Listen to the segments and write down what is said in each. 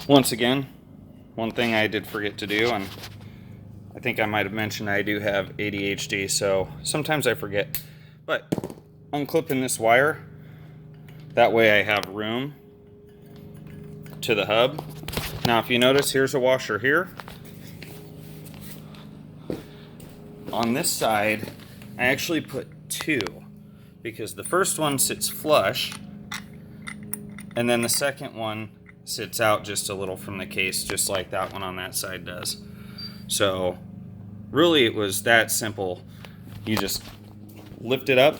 Once again, one thing I did forget to do, and I think I might have mentioned I do have ADHD, so sometimes I forget. But unclipping this wire, that way I have room to the hub. Now if you notice, here's a washer here. On this side, I actually put two, because the first one sits flush, and then the second one sits out just a little from the case, just like that one on that side does. So really it was that simple. You just lift it up,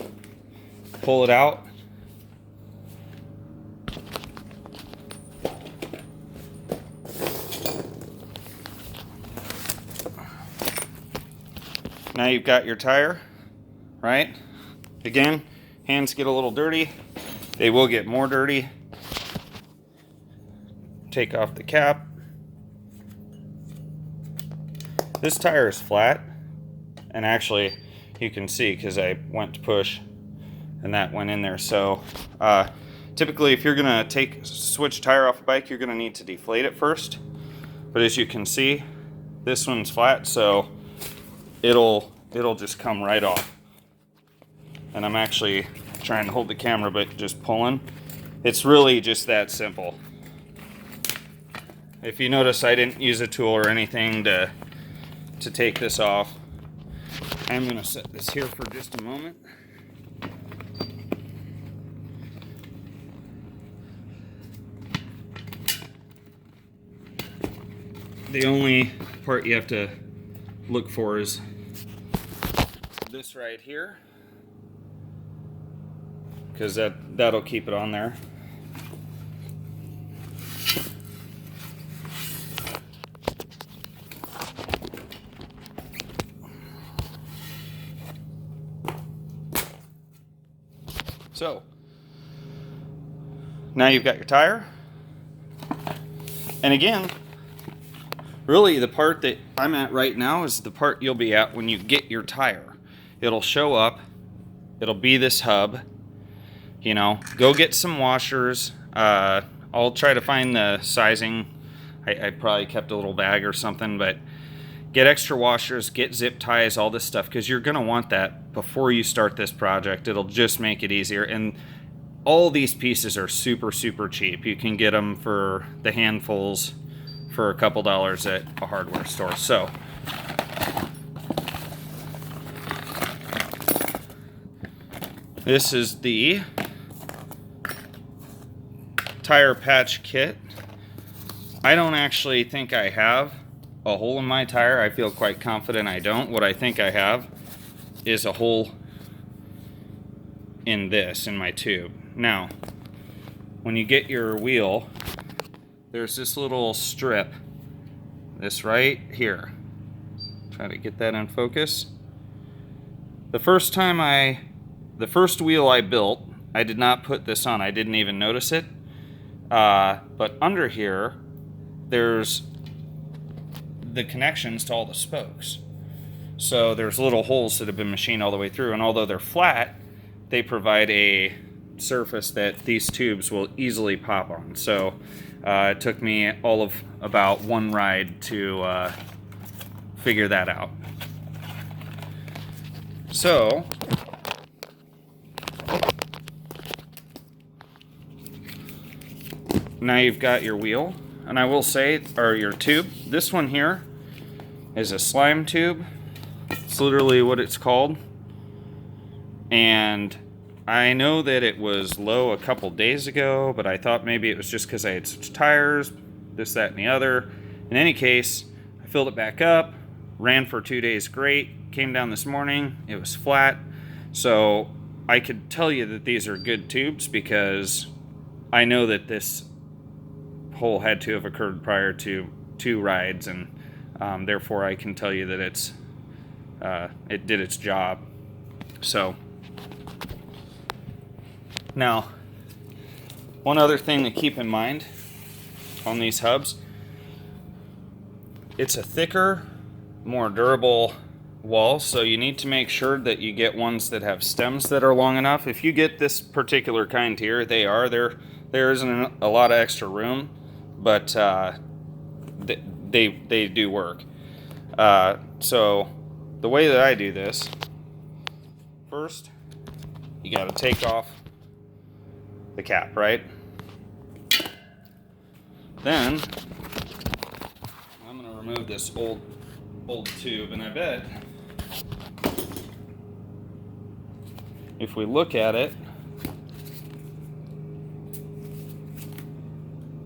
pull it out, now you've got your tire, right? Again, hands get a little dirty. They will get more dirty. Take off the cap. This tire is flat, and actually you can see because I went to push and that went in there. So typically if you're gonna switch tire off a bike, you're gonna need to deflate it first. But as you can see, this one's flat, so it'll just come right off. And I'm actually trying to hold the camera, but just pulling. It's really just that simple. If you notice, I didn't use a tool or anything to take this off. I'm going to set this here for just a moment. The only part you have to look for is this right here, because that'll keep it on there. So now you've got your tire, and again, really the part that I'm at right now is the part you'll be at when you get your tire. It'll show up, it'll be this hub. You know, go get some washers. I'll try to find the sizing. I probably kept a little bag or something, but get extra washers, get zip ties, all this stuff, because you're going to want that before you start this project. It'll just make it easier. And all these pieces are super, super cheap. You can get them for the handfuls for a couple dollars at a hardware store. So this is the tire patch kit. I don't actually think I have a hole in my tire. I feel quite confident I don't. What I think I have is a hole in my tube. Now, when you get your wheel, there's this little strip, this right here. Try to get that in focus. The first wheel I built, I did not put this on. I didn't even notice it. But under here, there's the connections to all the spokes. So there's little holes that have been machined all the way through, and although they're flat, they provide a surface that these tubes will easily pop on. So it took me all of about one ride to figure that out. So now you've got your wheel, and I will say, or your tube, this one here is a slime tube. It's literally what it's called. And I know that it was low a couple days ago, but I thought maybe it was just because I had switched tires, this, that, and the other. In any case, I filled it back up, ran for 2 days great, came down this morning, it was flat. So I could tell you that these are good tubes because I know that this hole had to have occurred prior to 2 rides, and therefore I can tell you that it did its job. So now, one other thing to keep in mind on these hubs, it's a thicker, more durable wall, so you need to make sure that you get ones that have stems that are long enough. If you get this particular kind here, there isn't a lot of extra room. but they do work. So the way that I do this, first you got to take off the cap, right? Then I'm going to remove this old tube, and I bet if we look at it,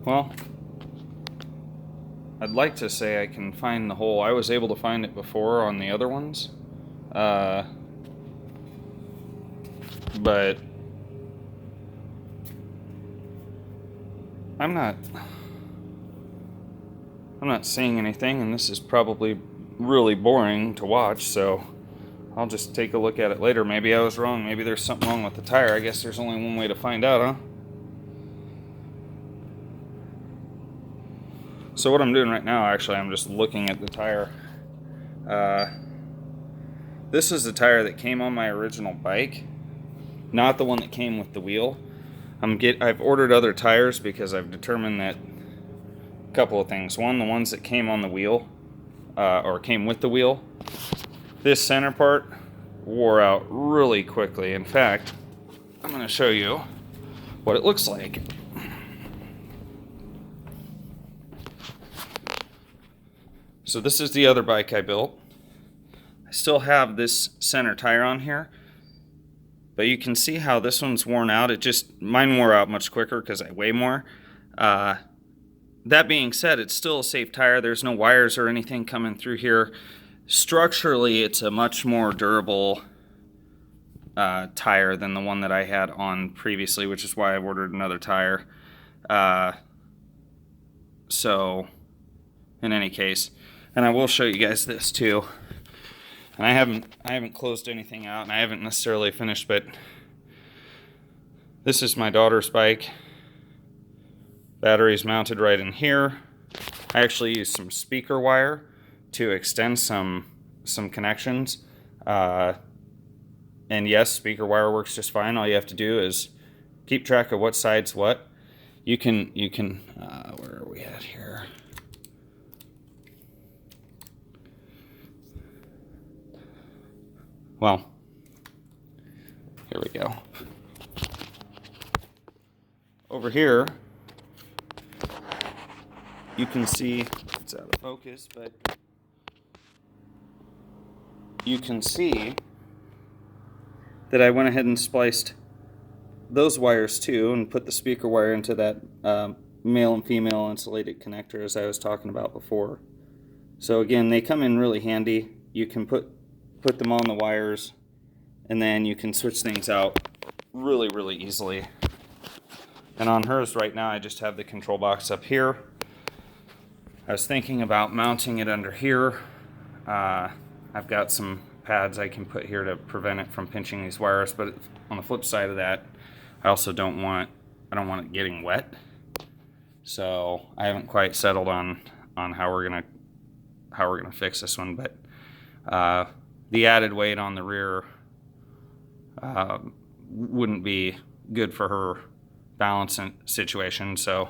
well, I'd like to say I can find the hole. I was able to find it before on the other ones, but I'm not seeing anything, and this is probably really boring to watch, so I'll just take a look at it later. Maybe I was wrong. Maybe there's something wrong with the tire. I guess there's only one way to find out, huh? So what I'm doing right now, actually, I'm just looking at the tire. This is the tire that came on my original bike, not the one that came with the wheel. I've ordered other tires because I've determined that a couple of things. One, the ones that came on the wheel, or came with the wheel, this center part wore out really quickly. In fact, I'm going to show you what it looks like. So this is the other bike I built. I still have this center tire on here, but you can see how this one's worn out. Mine wore out much quicker because I weigh more. That being said, it's still a safe tire. There's no wires or anything coming through here. Structurally, it's a much more durable tire than the one that I had on previously, which is why I ordered another tire. So, in any case, and I will show you guys this too. And I haven't closed anything out, and I haven't necessarily finished, but this is my daughter's bike. Battery's mounted right in here. I actually used some speaker wire to extend some connections. And yes, speaker wire works just fine. All you have to do is keep track of what side's what. You can where are we at here? Well, here we go. Over here, you can see, it's out of focus, but you can see that I went ahead and spliced those wires too and put the speaker wire into that male and female insulated connector as I was talking about before. So again, they come in really handy. You can put them on the wires, and then you can switch things out really, really easily. And on hers right now, I just have the control box up here. I was thinking about mounting it under here. I've got some pads I can put here to prevent it from pinching these wires, but on the flip side of that, I also don't want it getting wet. So I haven't quite settled on how we're gonna fix this one, but the added weight on the rear wouldn't be good for her balance situation, so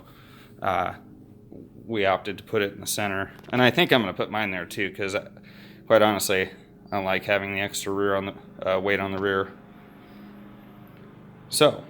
we opted to put it in the center. And I think I'm going to put mine there too, because quite honestly, I like having the extra rear on the weight on the rear. So